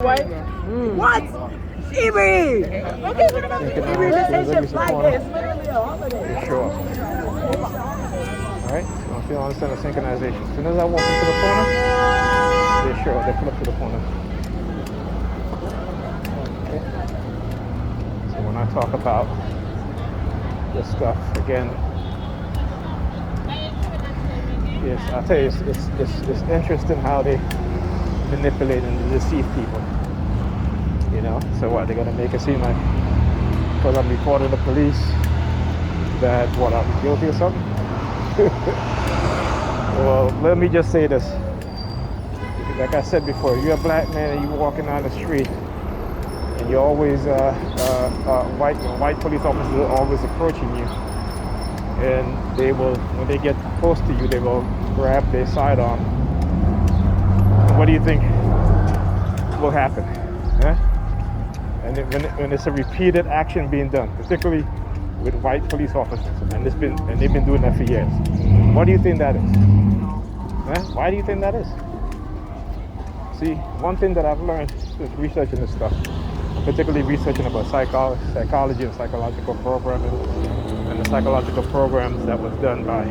What? What? Evie! Evie, this ain't your flight day. It's literally a holiday. Sure. Alright, so if you understand the synchronization. As soon as I walk into the corner, they sure, they flip to the corner. Okay. So when I talk about this stuff, again, yes, I'll tell you, it's interesting how they manipulate and deceive people. You know, so what, they're gonna make it seem like because I'm reporting the police that what, I'm guilty or something? Well, let me just say this. Like I said before, you're a black man and you're walking down the street and you're always white police officers are always approaching you, and they will, when they get close to you, they will grab their sidearm. What do you think will happen? Huh? And when it's a repeated action being done, particularly with white police officers, and they've been doing that for years. What do you think that is? Huh? Why do you think that is? See, one thing that I've learned since researching this stuff, particularly researching about psychology and psychological programming, and the psychological programs that was done by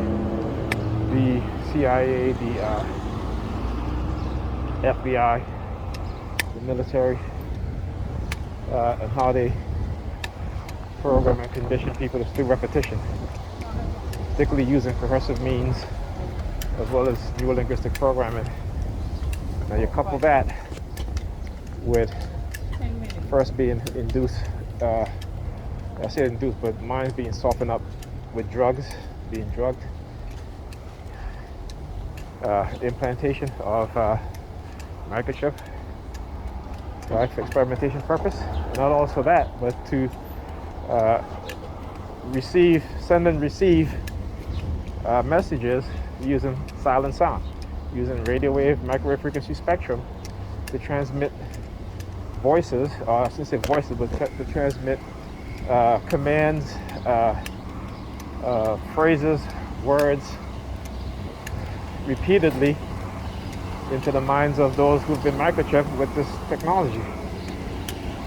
the CIA, the FBI, the military, and how they program and condition people through repetition, particularly using coercive means as well as neuro-linguistic programming. Now you couple that with first being induced, I say induced, but minds being softened up with drugs, being drugged, implantation of microchip, right, for experimentation purpose. Not also that, but to send and receive messages using silent sound, using radio wave, microwave frequency spectrum to transmit voices, or I shouldn't say voices, but to transmit commands, phrases, words repeatedly into the minds of those who've been microchipped with this technology.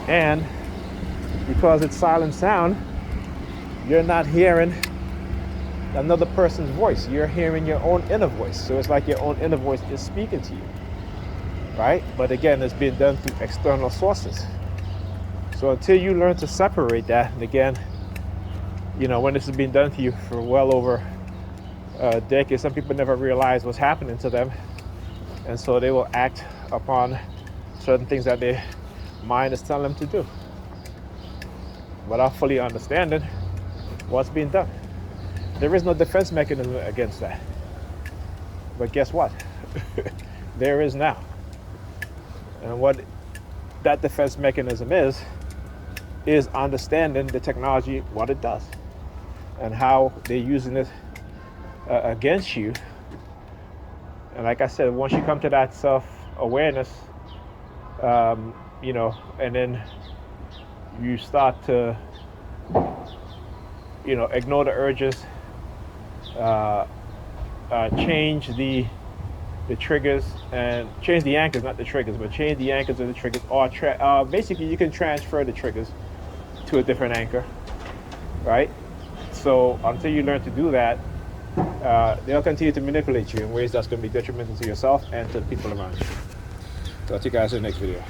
And because it's silent sound, you're not hearing another person's voice. You're hearing your own inner voice. So it's like your own inner voice is speaking to you, right? But again, it's being done through external sources. So until you learn to separate that, and again, you know, when this is being done to you for well over a decade, some people never realize what's happening to them. And so they will act upon certain things that their mind is telling them to do, without fully understanding what's being done. There is no defense mechanism against that. But guess what? There is now. And what that defense mechanism is understanding the technology, what it does, and how they're using it against you. And like I said, once you come to that self-awareness, you know, and then you start to, you know, ignore the urges, change the triggers, and change the anchors, not the triggers, but change the anchors of the triggers, or basically you can transfer the triggers to a different anchor, right? So until you learn to do that, they'll continue to manipulate you in ways that's going to be detrimental to yourself and to the people around you. So I'll see you guys in the next video.